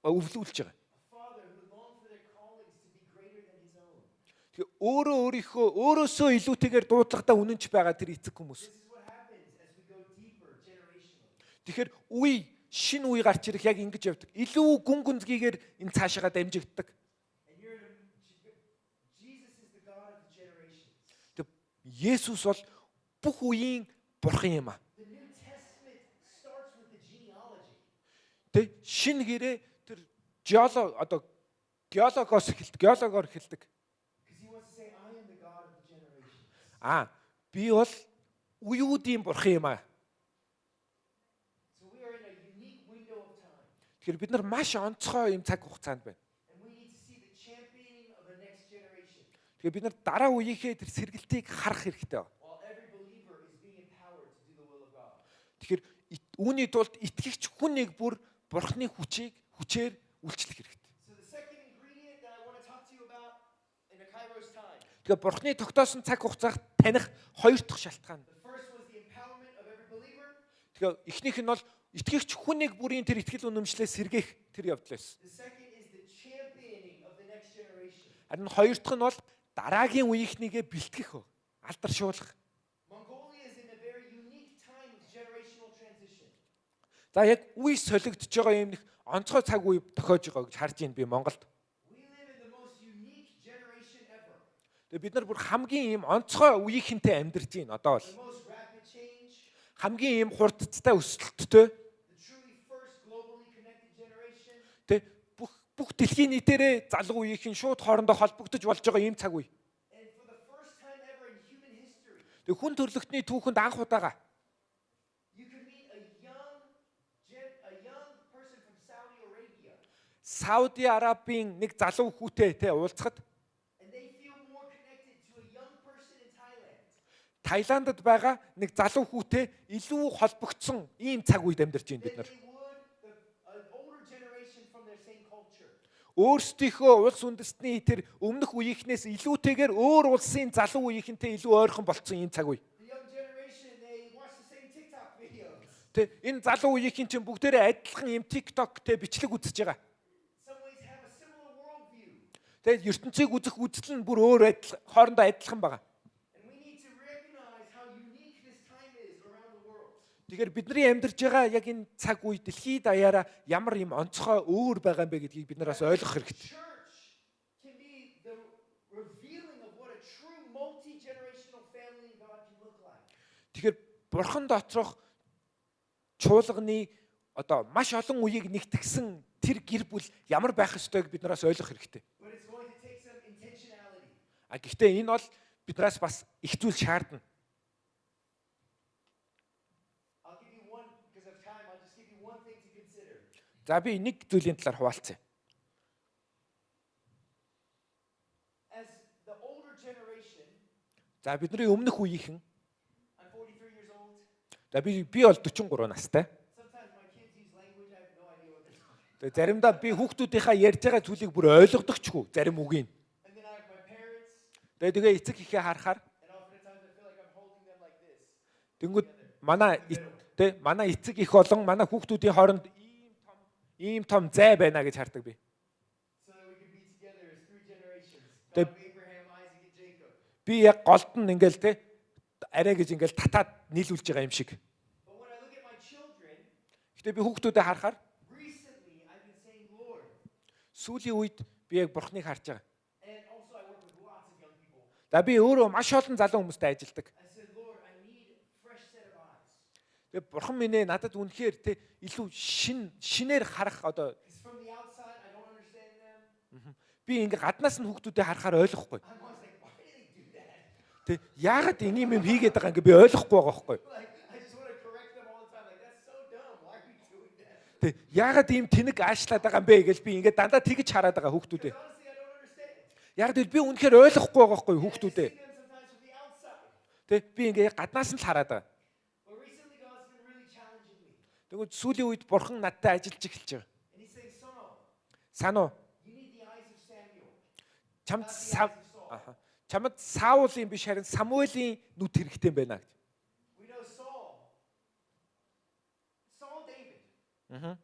өвлүүлж байгаа. A father who longed for their callings to be greater than his own. Тэгээ өөрөөсөө илүүтэйгээр дуудлагадаа үнэнч байгаа тэр эцэг хүмүүс. This is what happens as we go deeper generationally. Тэгэхээр шинэ үе гарч ирэх яг ингэж явдаг. Илүү гүн гүнзгийгээр энэ цаашаа дамжигддаг. And Jesus is the God of the generations. Есүс бол бүх үеийн бурхан юм а. The New Тэ шинэ гэрээ тэр геологоор эхэлдэг. Because he wants to say, I am the God of the generations. Би бол уюудын бурхан юм аа. So we are in a unique window of time. Тэгэхээр бид нар маш онцгой юм цаг хугацаанд байна. And we need to see the championing of the next generation. Тэгэхээр бид нар дараа үеийнхээ тэр сэргэлтийг харах хэрэгтэй. While every believer is being empowered to do the will of God. Тэгэхээр үүний тулд итгэгч хүн нэг бүр бурхны хүчээр үйлчлэх хэрэгтэй. So the second ingredient that I want to talk to you about in a Kairos time. Тэгэхээр бурхны тогтоосон цаг хугацааг таних хоёр дахь шалтгаан. The first was the empowerment of every believer. Тэгэхээр эхнийх нь бол итгэгч хүн нэг бүрийн тэр итгэл үнэмшлээ сэргээх тэр явдал байсан. The second is the championing of the next generation. Харин хоёр дахь нь бол дараагийн үеийнхнийгээ бэлтгэх, алдаршуулах. Mongolia is in a very unique time of generational transition. За яг үе солигдож байгаа юм нэг онцгой цаг үе тохиож байгаа гэж харж байна би Монголд. We live in the most unique generation ever. Тэгээ бид нар бүр хамгийн ийм онцгой үеийнхэнтэй амьдарч байна одоо бол. The most rapid change, Хамгийн ийм хурдцтай өсөлттэй the truly first globally connected generation. тэ бүх дэлхийн нийтээрээ залуу үеийнхэн шууд хоорондоо холбогдож болж байгаа ийм цаг үе. And for the first time ever in human history, Тэгээ хүн төрлөختний түүхэнд анх удаага you can meet a young person from Saudi Arabia, Сауди Арабын нэг залуу хүүтэй тэ уулзахад and they feel more connected to a young person in Thailand Таиландд байгаа нэг залуу хүүтэй илүү холбогдсон ийм цаг үед амьдарч байна бид than нар. they would an older generation from their same culture. Өөрсдийнхөө улс үндэстний тэр өмнөх үеийнхнээс илүүтэйгээр өөр улсын залуу үеийнхэнтэй илүү ойрхон болцсон ийм цаг үе. The young generation, they watch the same TikTok videos. Тэ энэ залуу үеийнхэн чинь бүгдээрээ адилхан ийм TikTok тэ бичлэг үзэж байгаа. Some ways have a similar worldview. Тэгээд ертөнцийг үзэх үзэл нь бүр өөр хоорондоо адилхан байгаа. And we need to recognize how unique this time is around the world. Тэгэхээр бидний амьдарч байгаа яг энэ цаг үе дэлхийд даяараа ямар юм онцгой өөр байгаа юм бэ гэдгийг бид нараас ойлгох хэрэгтэй. Church can be the revealing of what a true multi-generational family in God can look like. Тэгэхээр бурхан доторх чуулганы маш олон үеийг нэгтгсэн тэр гэр бүл ямар байх ёстойг бид нараас ойлгох хэрэгтэй. But it's going to take some intentionality. Гэхдээ энэ бол биднээс бас их зүйл шаардна. I'll give you one, because of time, I'll just give you one thing to consider. За би нэг зүйлийн талаар хуваалцъя. As the older generation, За бидний өмнөх үеийнхэн I'm 43 years old. за би бол 43 настай. Sometimes my kids use language, I have no idea what they're talking. Тэгээ заримдаа би хүүхдүүдийнхаа ярьж байгаа зүйлийг бүр ойлгодогчгүй зарим үгийг. And then I have my parents, Тэгээ эцэг ихээ харахаар and oftentimes I feel like I'm holding them like this. тэнгүүд манай эцэг их болон манай хүүхдүүдийн хооронд ийм том зай байна гэж хардаг би. So that we can be together as three generations. The- God of Abraham, Isaac, and Jacob. Би яг голд нь ингээл арай гэж ингээл татаад нийлүүлж байгаа юм шиг. But when I look at my children, Гэтэ би хүүхдүүдэд харахаар recently I've been saying, Lord, сүүлийн үед би яг бурхныг харж байгаа. and also I work with lots of young people. За би өөрөө маш олон залуу хүмүүстэй ажилладаг. I said, Lord, I need a fresh set of eyes. Тэгээ бурхан минь ээ надад үнэхээр илүү шинээр харах Because from the outside, I don't understand them. би ингээ гаднаас нь хүүхдүүдэд харахаар ойлгохгүй. I'm always like, why do they do that? Яагаад ийм юм хийгээд байгаа ингээ би ойлгохгүй байгаа байхгүй. Like, I just want to correct them all the time. Like, that's so dumb. Why are you doing that? Яагаад ийм тэнэг аашлаад байгаа юм бэ гэж би ингээ дандаа тэгж хараад байгаа хүүхдүүдээ. Because honestly, I don't understand. Яг л би үнэхээр ойлгохгүй байгаа байхгүй And I хүүхдүүдээ. see them sometimes from the outside. Би ингээ гаднаас нь л хараад байгаа. But recently, God's been really challenging me. Тэгвэл сүүлийн үед бурхан надтай ажиллаж эхэлж байгаа. And He's saying, Son, Санаа you need the eyes of Samuel. чамд Not the eyes of Saul. чамд Саулын биш харин Самуэлийн нүд хэрэгтэй юм байна гэж. We know Saul. Saul David.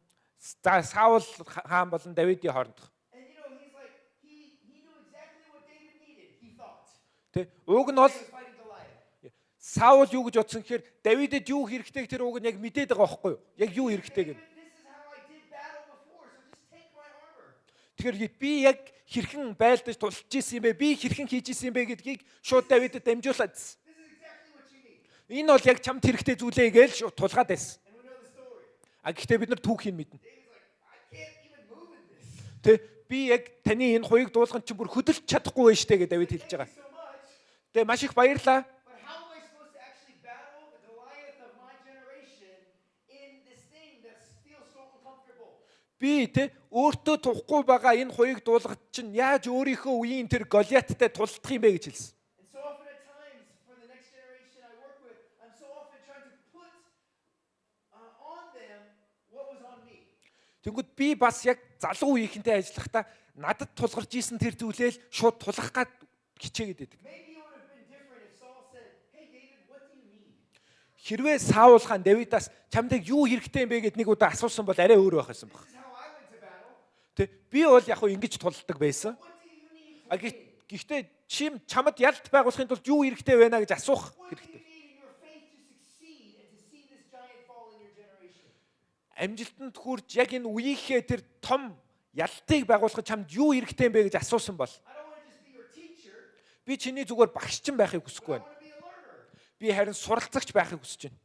За Саул хаан болон Давидын хоорондох. And you know, he's like, he knew exactly what David needed, he thought. Уг нь He бол was fighting Goliath. Саул юу гэж бодсон гэхээр Давидэд юу хэрэгтэй тэр уг нь яг мэдээд байгаа байхгүй юу? Яг юу хэрэгтэй David, гэдэг. this is how I did battle before, so just take my armor. Тэгэхээр би яг хэрхэн байлдаж тулж исэн юм бэ? Би хэрхэн хийж исэн юм бэ гэдгийг шууд Давидэд дамжуулаад. This is exactly what you need. Энэ бол яг чамд хэрэгтэй зүйлээ гээл шууд тулгаад байсан. And we know the story. Гэхдээ бид нар түүхийг мэднэ. David's like, Тэ би яг таны энэ хуйг дуулган чи бүр хөдөлж чадахгүй байж штэ гэж Давид хэлж байгаа. Thank you so much. Тэ маш их баярлаа. But how am I supposed to actually battle the Goliath of my generation in this thing that feels so uncomfortable? Би тэ өөртөө тухгүй байгаа энэ хуйг дуулгад чинь яаж өөрийнхөө үеийн тэр Голиаттай тулдах юм бэ гэж хэлсэн. And so often at times, for the next generation I work with, I'm so often trying to put on them what was on me. Тэнгүүд би бас яг залуу үеийнхэнтэй ажиллахдаа надад тулгарч исэн тэр зүйлээл шууд тулах гад хичээгээд байдаг. Maybe it would have been different if Saul said, "Hey David, what do you need?" Хэрвээ Саул хаан Давидаас чамдаг юу хэрэгтэй юм бэ гэд нэг удаа асуусан бол арай өөр байх байсан баг. This is how I went to battle. Тэ би бол яг хөө ингэж тулдаг байсан. What do you need from me? Гэхдээ чамд ялт байгуулахын тулд юу хэрэгтэй байна гэж асуух What do хэрэгтэй. you need in your faith to succeed and to see this giant fall in your generation? Амжилтанд хүрч яг энэ үеийнхээ тэр том ялтыг байгуулахад чамд юу хэрэгтэй юм бэ гэж асуусан бол I don't want to just be your teacher. би чиний зүгээр багш чинь байхыг хүсэхгүй I байна. want to be a learner. Би харин суралцагч байхыг хүсэж байна.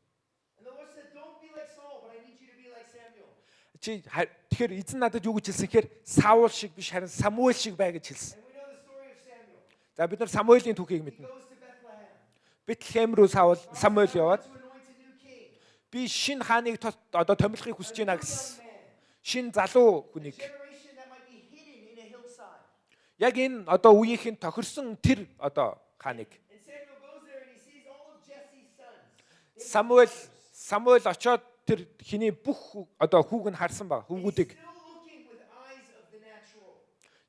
And the Lord said, "Don't be like Saul, but I need you to be like Samuel." Тэгэхээр эзэн надад юу гэж хэлсэн гэхээр Саул шиг биш харин Самуэль шиг бай гэж хэлсэн. And we know the story of Samuel. За бид нар Самуэлийн түүхийг He мэднэ. goes to Bethlehem. Бэтлеhem рүү Самуэль яваад To anoint a new king. би шинэ хааныг одоо томилохыг хүсэж байна A гэсэн young man. шинэ залуу A хүнийг generation that might be hidden in a hillside. яг энэ одоо үеийнхэн тохирсон тэр одоо хааныг And Samuel goes there and he sees all of Jesse's sons. Самуэль очоод тэр хиний бүх одоо хүүг нь харсан баг хүүгүүдийг. Still looking with eyes of the natural.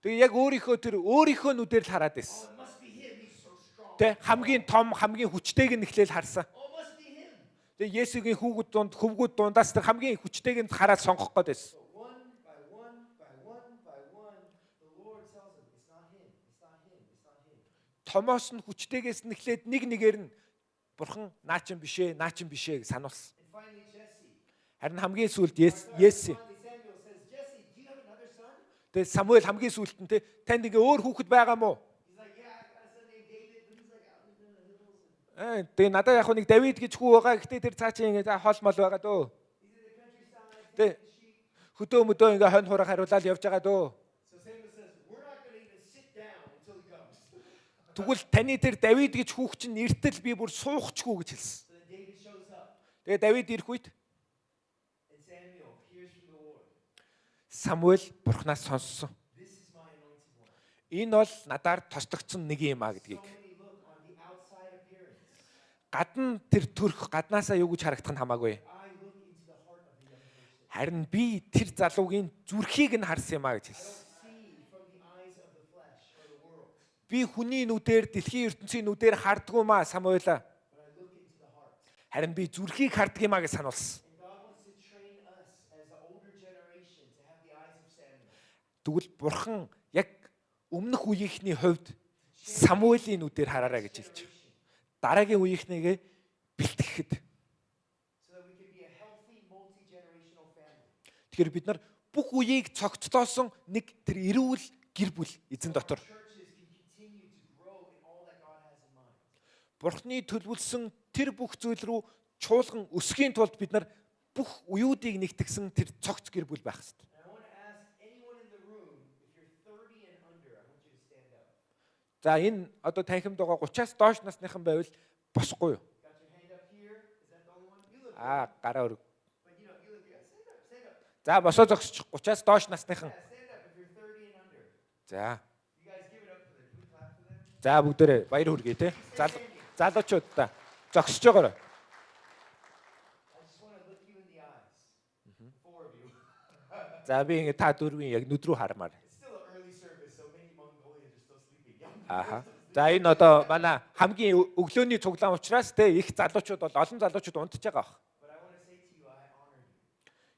Тэгээ яг өөрийнхөө нүдээр л хараад байсан. Oh, it must be him. He's so strong. Тэ хамгийн том хамгийн хүчтэйг нь эхлээл харсан. Oh, it must be him. Тэгээ Есүсийн хөвгүүд дундаас тэр хамгийн хүчтэйг нь хараад сонгох гээд байсан. But one by one, the Lord tells him, "It's not him. It's not him. It's not him." Томоос нь хүчтэйгээс нь эхлээд нэг нэгээр нь бурхан наа чин бишээ гэж сануулсан. And finally, Jesse. Харин хамгийн сүүлд Есүс. Finally, Samuel says, "Jesse, do you have another son?" Тэгээ Самуэль хамгийн сүүлд нь танд ингээ өөр хүүхэд байгаа мó? He's like, "Yeah, I've got a son named David, but he's like out in the hills." Тэгээ надад яг нэг Давид гэж хүү байгаа. Гэхдээ тэр цаа чи ингээ хоол мол байгаа дөө. He's in the countryside, Тэ tending the sheep. хөдөө мөдөө ингээ хонь хураг хариулаад явж байгаа дөө. So Samuel says, "We're not going to even sit down until he comes." Тэгвэл таны тэр Давид гэж хүүх чинь нэртэл би бүр суухчгүй гэж хэлсэн. So then David shows up, Тэгээ Давид ирэх үед and Samuel hears from the Lord. Самуэль бурхнаас сонссон. This is my anointed one. Энэ бол надаар тослогдсон нэг юм а So гэдгийг. many look on the outside appearance. Гадна тэр төрх гаднаасаа юу гэж харагдах нь хамаагүй. I look into the heart of the young person. Харин би тэр залуугийн зүрхийг нь харсан юм а гэж I хэлсэн. don't see from the eyes of the flesh or the world, Би хүний нүдээр дэлхийн ертөнцийн нүдээр харддаг юм а Самуэла. but I look into the heart. Харин би зүрхийг харддаг юм а гэж сануулсан. And God wants to train us as the older generation to have the eyes of Samuel. Тэгвэл бурхан яг өмнөх үеийнхний хувьд Самуэлийн нүдээр хараарай гэж хэлж байна. Дараагийн үеийнхнийгээ бэлтгэхэд. So that we can be a healthy multi-generational family. Тэгэхээр бид нар бүх үеийг цогцлоосон нэг тэр эрүүл гэр бүл эзэн дотор. Churches can continue to grow in all that God has in mind. Бурхны төлөвлөсөн тэр бүх зүйл рүү чуулган өсөхийн тулд бид нар бүх уюудыг нэгтгсэн тэр цогц гэр бүл байх хэрэгтэй. And I want to ask anyone in the room, if you're 30 and under, I want you to stand up. За энэ одоо танхимд байгаа 30-аас доош насныхан байвал босхгүй юу? Got your hand up here? Is that the only one? You look good. Гараа өрг. But you look good. Stand up, stand up. За босоо зогсчих 30-аас доош насныхан. Yeah, stand up if you're 30 and under. За. You guys give it up for them. Can we clap for them? За бүгдээрээ баяр хүргэе те. Залуучуудаа зогсож байгаарай. I just want to look you in the eyes. The four of you. За би ингээ та дөрвийн яг нүд рүү хармаар. It's still an early service, so many Mongolians are still sleeping. Young Аха. За энэ одоо манай хамгийн өглөөний цуглаан учраас те их залуучууд бол олон залуучууд унтж байгаа бах. But I want to say to you, I honor you.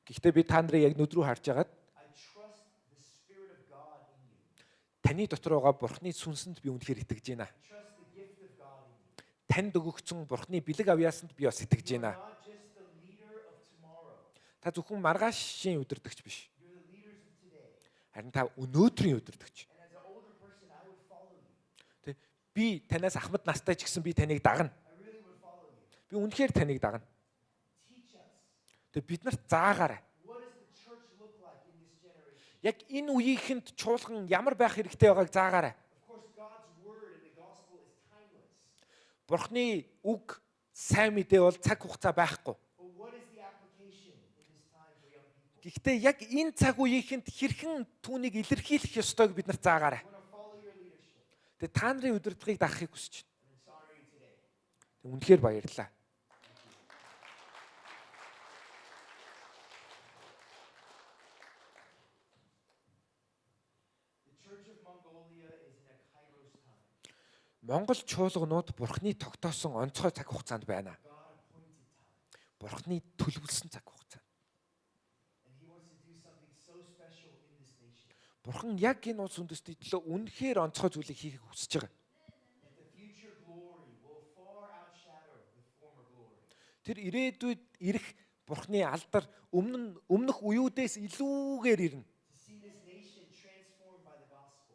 Гэхдээ би та нарыг яг нүд рүү харж агаад I trust the Spirit of God in you. таны дотор байгаа Бурхны сүнсэнд би үнэхээр итгэж байна. I trust the gift of God in you. Танд өгөгдсөн Бурхны бэлэг авьяасанд би бас итгэж You're байна. not just the leader of tomorrow. Та зөвхөн маргаашийн өдөртөгч биш. You're the leaders of today. Харин та өнөөдрийн өдөртөгч. And as an older person, I would follow you. Тэ би танаас ахмад настай ч гэсэн би таныг дагна. I really would follow you. Би үнэхээр таныг дагна. Teach us. Тэ бид нарт заагаарай. What does the church look like in this generation? Яг энэ үеийнхэнд чуулган ямар байх хэрэгтэй байгааг заагаарай. Of course, God's word and the gospel is timeless. Бурхны үг, сайн мэдээ бол цаг хугацаа байхгүй. But what is the application in this time for young people? Гэхдээ яг энэ цаг үеийнхэнд хэрхэн түүнийг илэрхийлэх ёстойг бид нарт заагаарай. I want to follow your leadership. Тэгээ та нарын удирдлагыг дагахыг хүсэж байна. And it's honor you today. Тэг үнэхээр баярлалаа. The Church of Mongolia is in a kairos time. Монгол чуулганууд Бурхны тогтоосон онцгой цаг хугацаанд байна. God appointed time. Бурхны төлөвлөсөн цаг хугацаа. And he wants to do something so special in this nation. Бурхан яг энэ улс үндэстний төлөө үнэхээр онцгой зүйлийг хийхийг хүсэж байгаа. That the future glory will far outshadow the former glory. Тэр ирээдүйд ирэх Бурхны алдар өмнөх үеүүдээс илүүгээр ирнэ. To see this nation transformed by the gospel.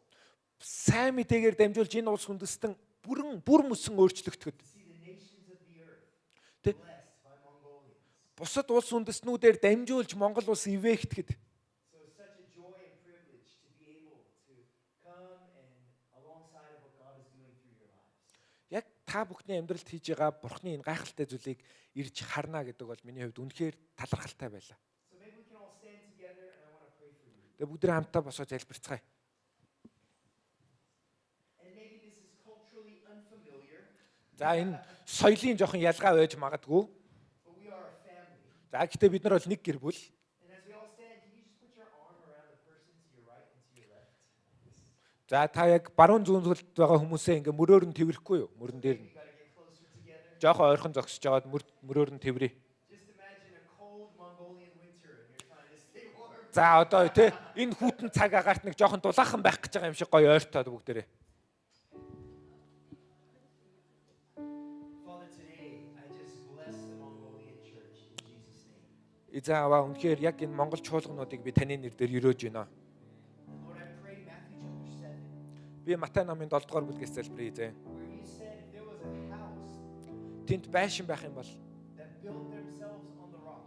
Сайн мэдээгээр дамжуулж энэ улс үндэстэн бүр мөсөн өөрчлөгдөхөд. To see the nations of the earth Тэ- blessed by Mongolians. Бусад улс үндэстнүүдээр дамжуулж Монгол улс ивээгдэхэд So it's such a joy and privilege to be able to come and alongside of what God is doing through your lives. яг та бүхний амьдралд хийж байгаа Бурхны энэ гайхалтай зүйлийг ирж харна гэдэг бол миний хувьд үнэхээр талархалтай байлаа. So maybe we can all stand together and I want to pray for you. Тэгээ бүгд хамтаа босоо залбирцгаая. And maybe this is culturally unfamiliar, За энэ соёлын жоохон ялгаа байж магадгүй. but we are a family. За гэхдээ бид нар бол нэг гэр бүл. And as we all stand, can you just put your arm around the person to your right and to your left? За та яг баруун зүүн зүгт байгаа хүмүүсээ ингээ мөрөөр нь тэврэхгүй юу? Мөрөн дээр нь. We got to get closer together. Жоохон ойрхон зогсож жагаад мөрөөр нь тэврээ. Just imagine a cold Mongolian winter and you're trying to stay warm. За одоо тий энэ хүүтэн цаг агаарт нэг жоохон дулаахан байх гэж байгаа юм шиг гоё ойртоод бүгдээрээ. Father, today I just bless the Mongolian church in Jesus' name. Эзэаваа үнэхээр яг энэ Монгол чуулгануудыг би таны нэрээр өрөөж байна. Lord, I pray Matthew chapter 7, Би Матай номын 7 дугаар бүлгээс залбирая эзэн. where you said if there was a house Тэнд байшин байх юм бол that built themselves on the rock,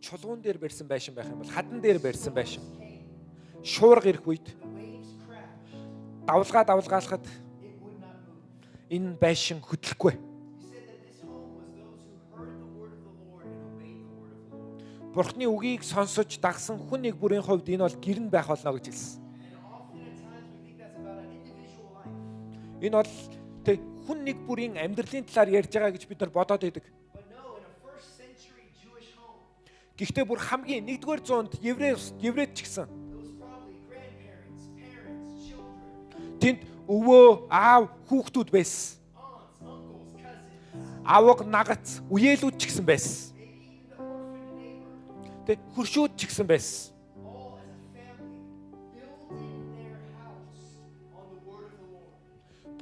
чулуун дээр барьсан байшин байх юм бол хадан дээр барьсан байшин. came, Шуурга ирэх үед the waves crashed, давлгаалахад it would not move. энэ байшин хөдлөхгүй. You said that this home was those who heard the word of the Lord and obeyed the word of the Lord. Бурхны үгийг сонсож дагсан хүн нэг бүрийн хувьд энэ бол гэр нь байх болно гэж хэлсэн. And often at times we think that's about an individual life. Энэ бол тэг хүн нэг бүрийн амьдралын талаар ярьж байгаа гэж бид нар бодоод байдаг. But no, in a first century Jewish home, Гэхдээ бүр хамгийн 1-р зуунд еврейд ч гэсэн there was probably grandparents, parents, children, тэнд өвөө, аав, хүүхдүүд байсан. aunts, uncles, cousins, Авга, нагац, үеэлүүд ч гэсэн байсан. maybe even the orphaned neighbor, Тэг хөршүүд ч гэсэн байсан. all as a family, building their house on the word of the Lord.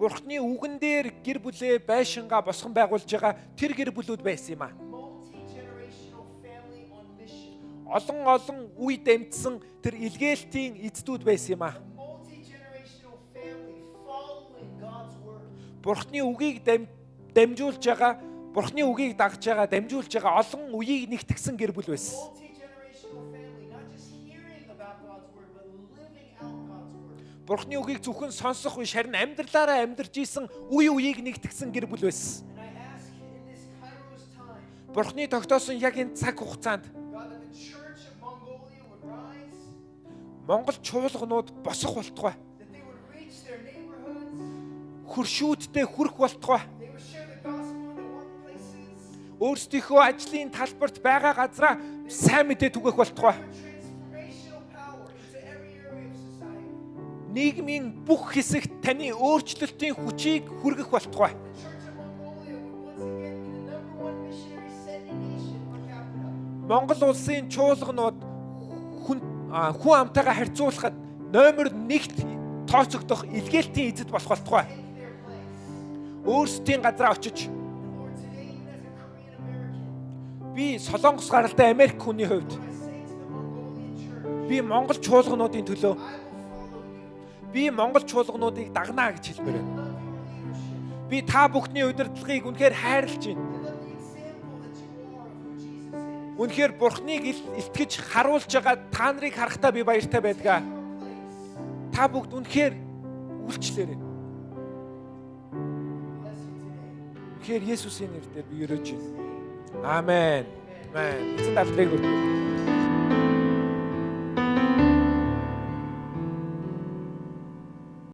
Бурхны үгэн дээр гэр бүлээ байшингаа босгон байгуулж байгаа тэр гэр бүлүүд байсан юм аа. Multi-generational family on mission. Олон үе дэмжсэн тэр илгээлтийн эздүүд байсан юм аа. A multi-generational family following God's word. Бурхны үгийг дамжуулж байгаа, Бурхны үгийг дагж байгаа, дамжуулж байгаа олон үеийг нэгтгсэн гэр бүл байсан. Multi-generational family, not just hearing about God's word, but living out God's word. Бурхны үгийг зөвхөн сонсох биш харин амьдралаараа амьдарч исэн үеийг нэгтгсэн гэр бүл байсан. And I ask in this Kairos time, Бурхны тогтоосон яг энэ цаг хугацаанд God, that the church of Mongolia would rise, Монгол чуулганууд босох болтугай. that they would reach their neighborhoods, Хөршүүдтэй хүрэх болтугай. they would share the gospel in their workplaces, Өөрсдийнхөө ажлын талбарт байгаа газраа сайн мэдээ түгэх болтугай. their transformational power into every area of society. Нийгмийн бүх хэсэгт таны өөрчлөлтийн хүчийг хүргэх болтугай. The church of Mongolia would once again be the number one missionary sending nation per capita. Монгол улсын чуулганууд хүн амтайгаа харьцуулахад номер 1-т тооцогдох илгээлтийн эзэд болох болтугай. Take their place. Өөрсдийн газраа очиж And Lord, today, even as a Korean American, би Солонгос гаралтай Америк хүний хувьд Lord, I say to the Mongolian church, би Монгол чуулгануудын төлөө I will follow you. би Монгол чуулгануудыг дагнаа гэж хэлмээр байна. Love your leadership. Би та бүхний удирдлагыг үнэхээр хайрлаж байна. I love the example that you are of who Jesus is. Үнэхээр Бурхныг илтгэж харуулж байгаа та нарыг харахтаа би баяртай байдгаа. Та бүгд үнэхээр үйлчлээрэй. Үнэхээр Есүсийн нэрээр би өрөөж байна. Амен. Амен. Эзэн алдрыг өргөе.